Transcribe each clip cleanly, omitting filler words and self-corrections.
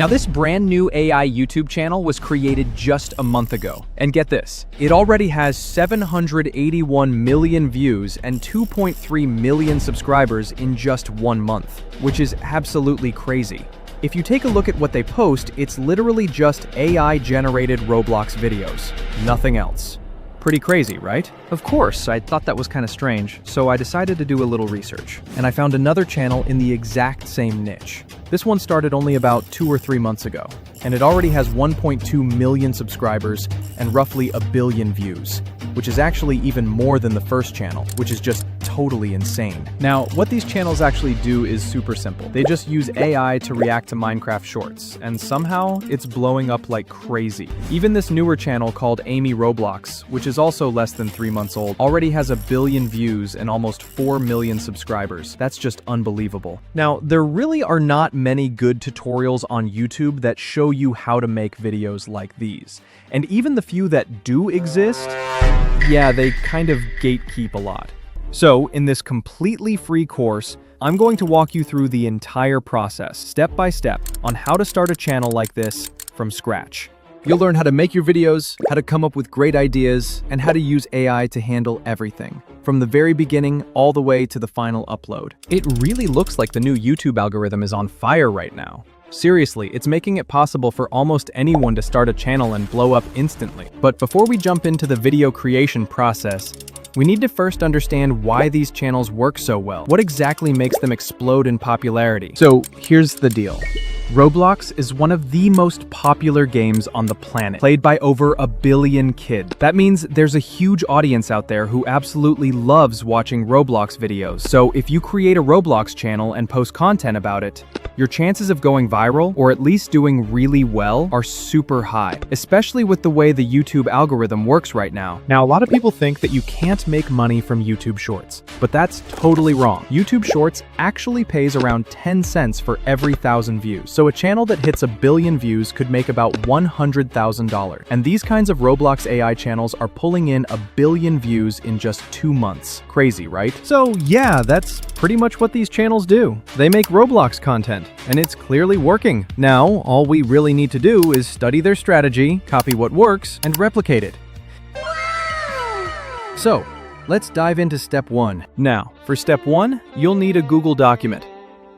Now, this brand new AI YouTube channel was created just a month ago. And get this, it already has 781 million views and 2.3 million subscribers in just 1 month, which is absolutely crazy. If you take a look at what they post, it's literally just AI-generated Roblox videos, nothing else. Pretty crazy, right? Of course, I thought that was kind of strange, so I decided to do a little research. And I found another channel in the exact same niche. This one started only about 2 or 3 months ago, and it already has 1.2 million subscribers and roughly 1 billion views, which is actually even more than the first channel, which is just totally insane. Now, what these channels actually do is super simple. They just use AI to react to Minecraft shorts, and somehow it's blowing up like crazy. Even this newer channel called Amy Roblox, which is also less than 3 months old, already has 1 billion views and almost 4 million subscribers. That's just unbelievable. Now, there really are not many good tutorials on YouTube that show you how to make videos like these. And even the few that do exist, yeah, they kind of gatekeep a lot. So, in this completely free course, I'm going to walk you through the entire process, step by step, on how to start a channel like this from scratch. You'll learn how to make your videos, how to come up with great ideas, and how to use AI to handle everything, from the very beginning all the way to the final upload. It really looks like the new YouTube algorithm is on fire right now. Seriously, it's making it possible for almost anyone to start a channel and blow up instantly. But before we jump into the video creation process, we need to first understand why these channels work so well. What exactly makes them explode in popularity? So here's the deal. Roblox is one of the most popular games on the planet, played by over 1 billion kids. That means there's a huge audience out there who absolutely loves watching Roblox videos. So if you create a Roblox channel and post content about it, your chances of going viral, or at least doing really well, are super high, especially with the way the YouTube algorithm works right now. Now, a lot of people think that you can't make money from YouTube Shorts, but that's totally wrong. YouTube Shorts actually pays around 10 cents for every 1,000 views. So a channel that hits 1 billion views could make about $100,000. And these kinds of Roblox AI channels are pulling in 1 billion views in just 2 months. Crazy, right? So yeah, that's pretty much what these channels do. They make Roblox content, and it's clearly working. Now, all we really need to do is study their strategy, copy what works, and replicate it. So, let's dive into step 1. Now, for step 1, you'll need a Google document.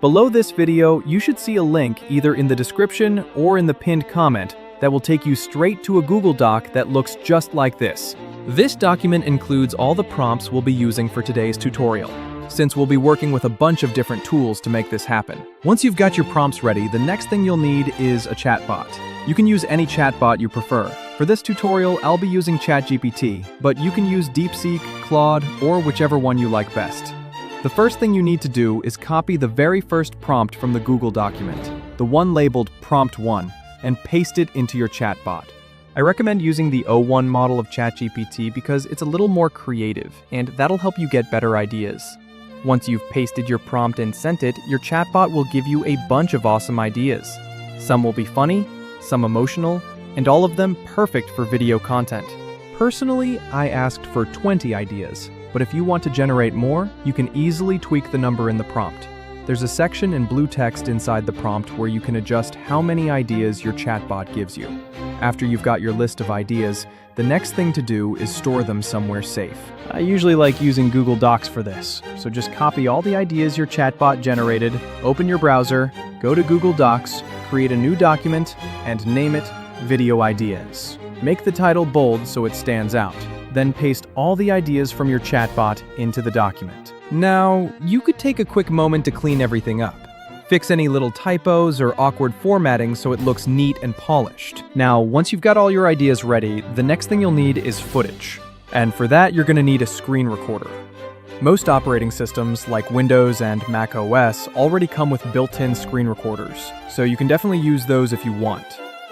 Below this video, you should see a link either in the description or in the pinned comment that will take you straight to a Google Doc that looks just like this. This document includes all the prompts we'll be using for today's tutorial, since we'll be working with a bunch of different tools to make this happen. Once you've got your prompts ready, the next thing you'll need is a chatbot. You can use any chatbot you prefer. For this tutorial, I'll be using ChatGPT, but you can use DeepSeek, Claude, or whichever one you like best. The first thing you need to do is copy the very first prompt from the Google document, the one labeled Prompt 1, and paste it into your chatbot. I recommend using the O1 model of ChatGPT because it's a little more creative, and that'll help you get better ideas. Once you've pasted your prompt and sent it, your chatbot will give you a bunch of awesome ideas. Some will be funny, some emotional, and all of them perfect for video content. Personally, I asked for 20 ideas, but if you want to generate more, you can easily tweak the number in the prompt. There's a section in blue text inside the prompt where you can adjust how many ideas your chatbot gives you. After you've got your list of ideas, the next thing to do is store them somewhere safe. I usually like using Google Docs for this, so just copy all the ideas your chatbot generated, open your browser, go to Google Docs, create a new document, and name it Video Ideas. Make the title bold so it stands out. Then paste all the ideas from your chatbot into the document. Now, you could take a quick moment to clean everything up. Fix any little typos or awkward formatting so it looks neat and polished. Now, once you've got all your ideas ready, the next thing you'll need is footage. And for that, you're going to need a screen recorder. Most operating systems, like Windows and Mac OS, already come with built-in screen recorders, so you can definitely use those if you want.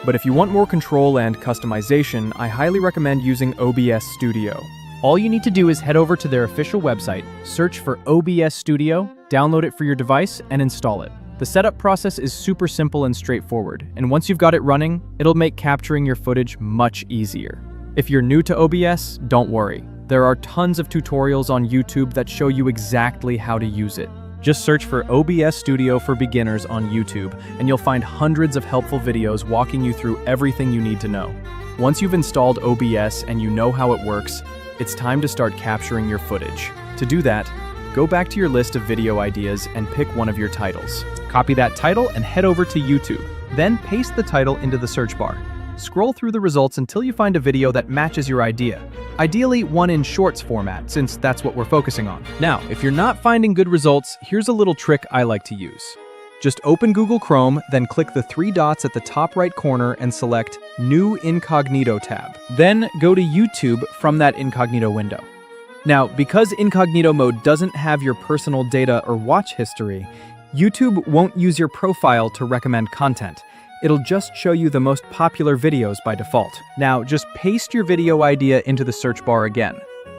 But if you want more control and customization, I highly recommend using OBS Studio. All you need to do is head over to their official website, search for OBS Studio, download it for your device, and install it. The setup process is super simple and straightforward, and once you've got it running, it'll make capturing your footage much easier. If you're new to OBS, don't worry. There are tons of tutorials on YouTube that show you exactly how to use it. Just search for OBS Studio for Beginners on YouTube, and you'll find hundreds of helpful videos walking you through everything you need to know. Once you've installed OBS and you know how it works, it's time to start capturing your footage. To do that, go back to your list of video ideas and pick one of your titles. Copy that title and head over to YouTube. Then paste the title into the search bar. Scroll through the results until you find a video that matches your idea. Ideally, one in shorts format, since that's what we're focusing on. Now, if you're not finding good results, here's a little trick I like to use. Just open Google Chrome, then click the three dots at the top right corner and select New Incognito tab. Then go to YouTube from that incognito window. Now, because incognito mode doesn't have your personal data or watch history, YouTube won't use your profile to recommend content. It'll just show you the most popular videos by default. Now, just paste your video idea into the search bar again.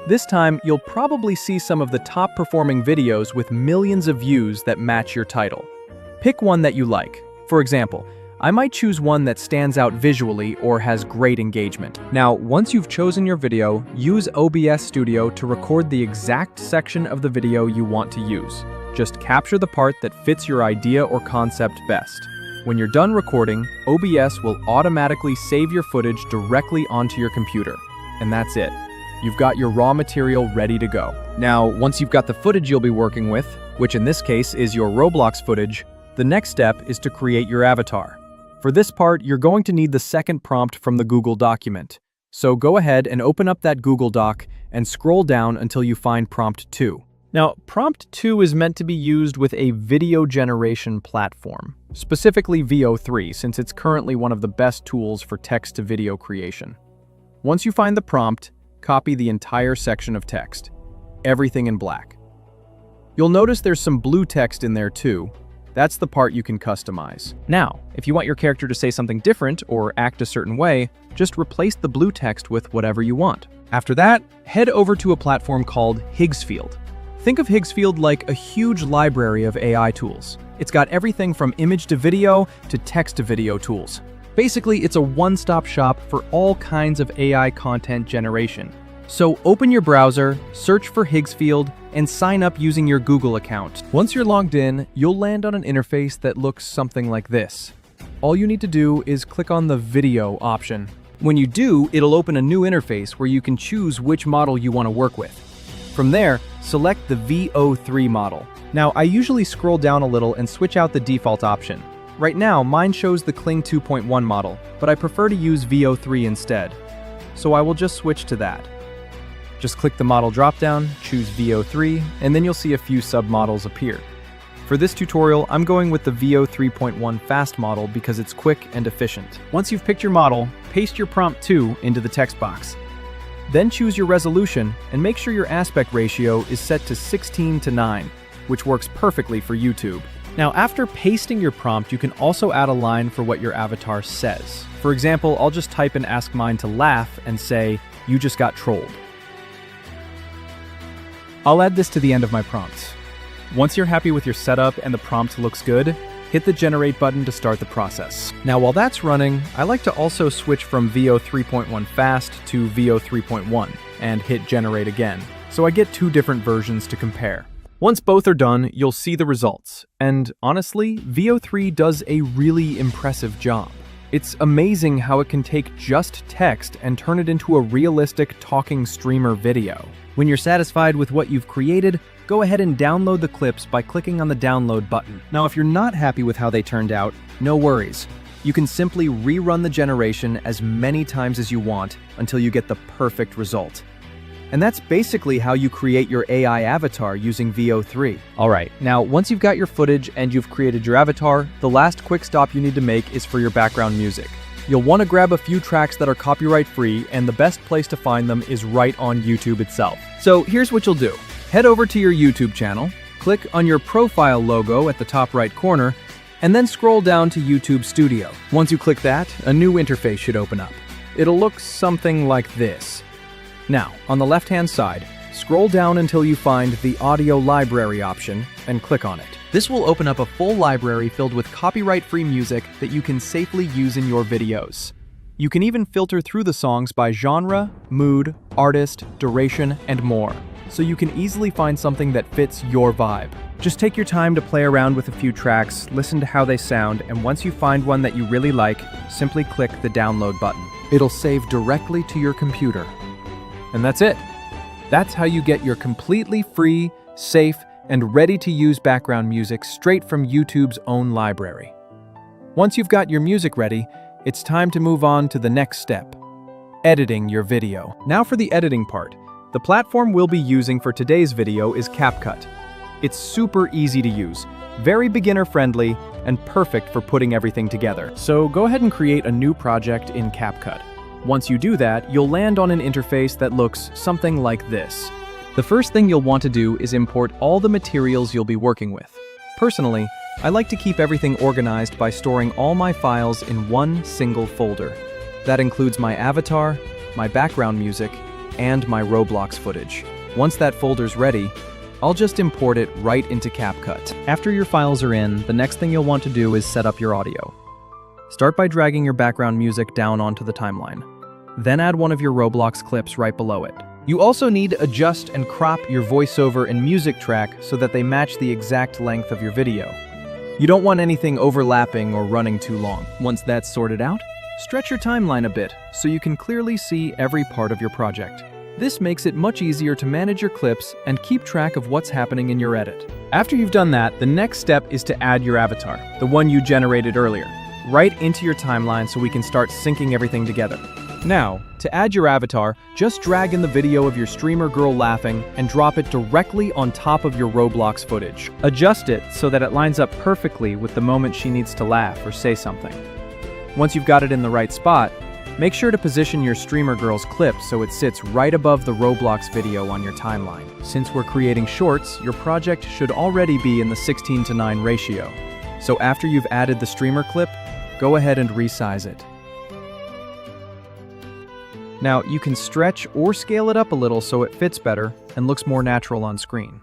This time, you'll probably see some of the top performing videos with millions of views that match your title. Pick one that you like. For example, I might choose one that stands out visually or has great engagement. Now, once you've chosen your video, use OBS Studio to record the exact section of the video you want to use. Just capture the part that fits your idea or concept best. When you're done recording, OBS will automatically save your footage directly onto your computer. And that's it. You've got your raw material ready to go. Now, once you've got the footage you'll be working with, which in this case is your Roblox footage, the next step is to create your avatar. For this part, you're going to need the second prompt from the Google document. So go ahead and open up that Google Doc and scroll down until you find prompt 2. Now, prompt 2 is meant to be used with a video generation platform, specifically VO3, since it's currently one of the best tools for text-to-video creation. Once you find the prompt, copy the entire section of text, everything in black. You'll notice there's some blue text in there too. That's the part you can customize. Now, if you want your character to say something different or act a certain way, just replace the blue text with whatever you want. After that, head over to a platform called Higgsfield. Think of Higgsfield like a huge library of AI tools. It's got everything from image to video to text to video tools. Basically, it's a one-stop shop for all kinds of AI content generation. So open your browser, search for Higgsfield, and sign up using your Google account. Once you're logged in, you'll land on an interface that looks something like this. All you need to do is click on the video option. When you do, it'll open a new interface where you can choose which model you want to work with. From there, select the VO3 model. Now, I usually scroll down a little and switch out the default option. Right now, mine shows the Kling 2.1 model, but I prefer to use VO3 instead. So I will just switch to that. Just click the model dropdown, choose VO3, and then you'll see a few submodels appear. For this tutorial, I'm going with the VO 3.1 Fast model because it's quick and efficient. Once you've picked your model, paste your prompt 2 into the text box. Then choose your resolution and make sure your aspect ratio is set to 16:9, which works perfectly for YouTube. Now, after pasting your prompt, you can also add a line for what your avatar says. For example, I'll just type in ask mine to laugh and say, "You just got trolled." I'll add this to the end of my prompts. Once you're happy with your setup and the prompt looks good, hit the generate button to start the process. Now, while that's running, I like to also switch from VO 3.1 Fast to VO 3.1 and hit generate again, so I get two different versions to compare. Once both are done, you'll see the results, and honestly, VO3 does a really impressive job. It's amazing how it can take just text and turn it into a realistic talking streamer video. When you're satisfied with what you've created, go ahead and download the clips by clicking on the download button. Now, if you're not happy with how they turned out, no worries. You can simply rerun the generation as many times as you want until you get the perfect result. And that's basically how you create your AI avatar using VO3. Alright, now once you've got your footage and you've created your avatar, the last quick stop you need to make is for your background music. You'll want to grab a few tracks that are copyright free, and the best place to find them is right on YouTube itself. So here's what you'll do. Head over to your YouTube channel, click on your profile logo at the top right corner, and then scroll down to YouTube Studio. Once you click that, a new interface should open up. It'll look something like this. Now, on the left-hand side, scroll down until you find the Audio Library option and click on it. This will open up a full library filled with copyright-free music that you can safely use in your videos. You can even filter through the songs by genre, mood, artist, duration, and more, so you can easily find something that fits your vibe. Just take your time to play around with a few tracks, listen to how they sound, and once you find one that you really like, simply click the download button. It'll save directly to your computer. And that's it. That's how you get your completely free, safe, and ready-to-use background music straight from YouTube's own library. Once you've got your music ready, it's time to move on to the next step: editing your video. Now for the editing part. The platform we'll be using for today's video is CapCut. It's super easy to use, very beginner-friendly, and perfect for putting everything together. So go ahead and create a new project in CapCut. Once you do that, you'll land on an interface that looks something like this. The first thing you'll want to do is import all the materials you'll be working with. Personally, I like to keep everything organized by storing all my files in one single folder. That includes my avatar, my background music, and my Roblox footage. Once that folder's ready, I'll just import it right into CapCut. After your files are in, the next thing you'll want to do is set up your audio. Start by dragging your background music down onto the timeline. Then add one of your Roblox clips right below it. You also need to adjust and crop your voiceover and music track so that they match the exact length of your video. You don't want anything overlapping or running too long. Once that's sorted out, stretch your timeline a bit so you can clearly see every part of your project. This makes it much easier to manage your clips and keep track of what's happening in your edit. After you've done that, the next step is to add your avatar, the one you generated earlier, right into your timeline so we can start syncing everything together. Now, to add your avatar, just drag in the video of your streamer girl laughing and drop it directly on top of your Roblox footage. Adjust it so that it lines up perfectly with the moment she needs to laugh or say something. Once you've got it in the right spot, make sure to position your streamer girl's clip so it sits right above the Roblox video on your timeline. Since we're creating shorts, your project should already be in the 16:9 ratio. So after you've added the streamer clip, go ahead and resize it. Now, you can stretch or scale it up a little so it fits better and looks more natural on screen.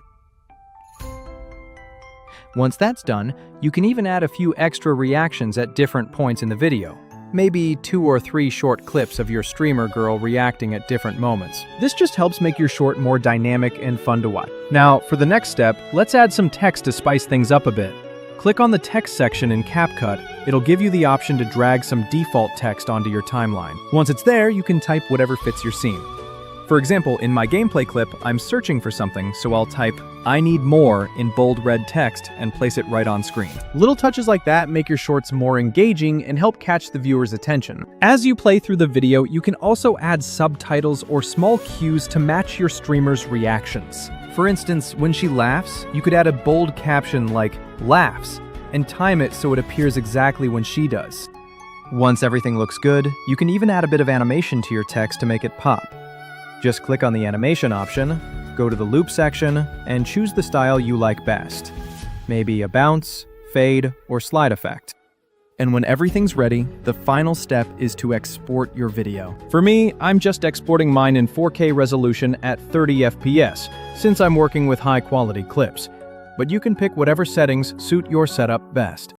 Once that's done, you can even add a few extra reactions at different points in the video. Maybe 2 or 3 short clips of your streamer girl reacting at different moments. This just helps make your short more dynamic and fun to watch. Now, for the next step, let's add some text to spice things up a bit. Click on the text section in CapCut. It'll give you the option to drag some default text onto your timeline. Once it's there, you can type whatever fits your scene. For example, in my gameplay clip, I'm searching for something, so I'll type, "I need more" in bold red text and place it right on screen. Little touches like that make your shorts more engaging and help catch the viewer's attention. As you play through the video, you can also add subtitles or small cues to match your streamer's reactions. For instance, when she laughs, you could add a bold caption like, "laughs," and time it so it appears exactly when she does. Once everything looks good, you can even add a bit of animation to your text to make it pop. Just click on the animation option, go to the loop section, and choose the style you like best. Maybe a bounce, fade, or slide effect. And when everything's ready, the final step is to export your video. For me, I'm just exporting mine in 4K resolution at 30 FPS, since I'm working with high-quality clips. But you can pick whatever settings suit your setup best.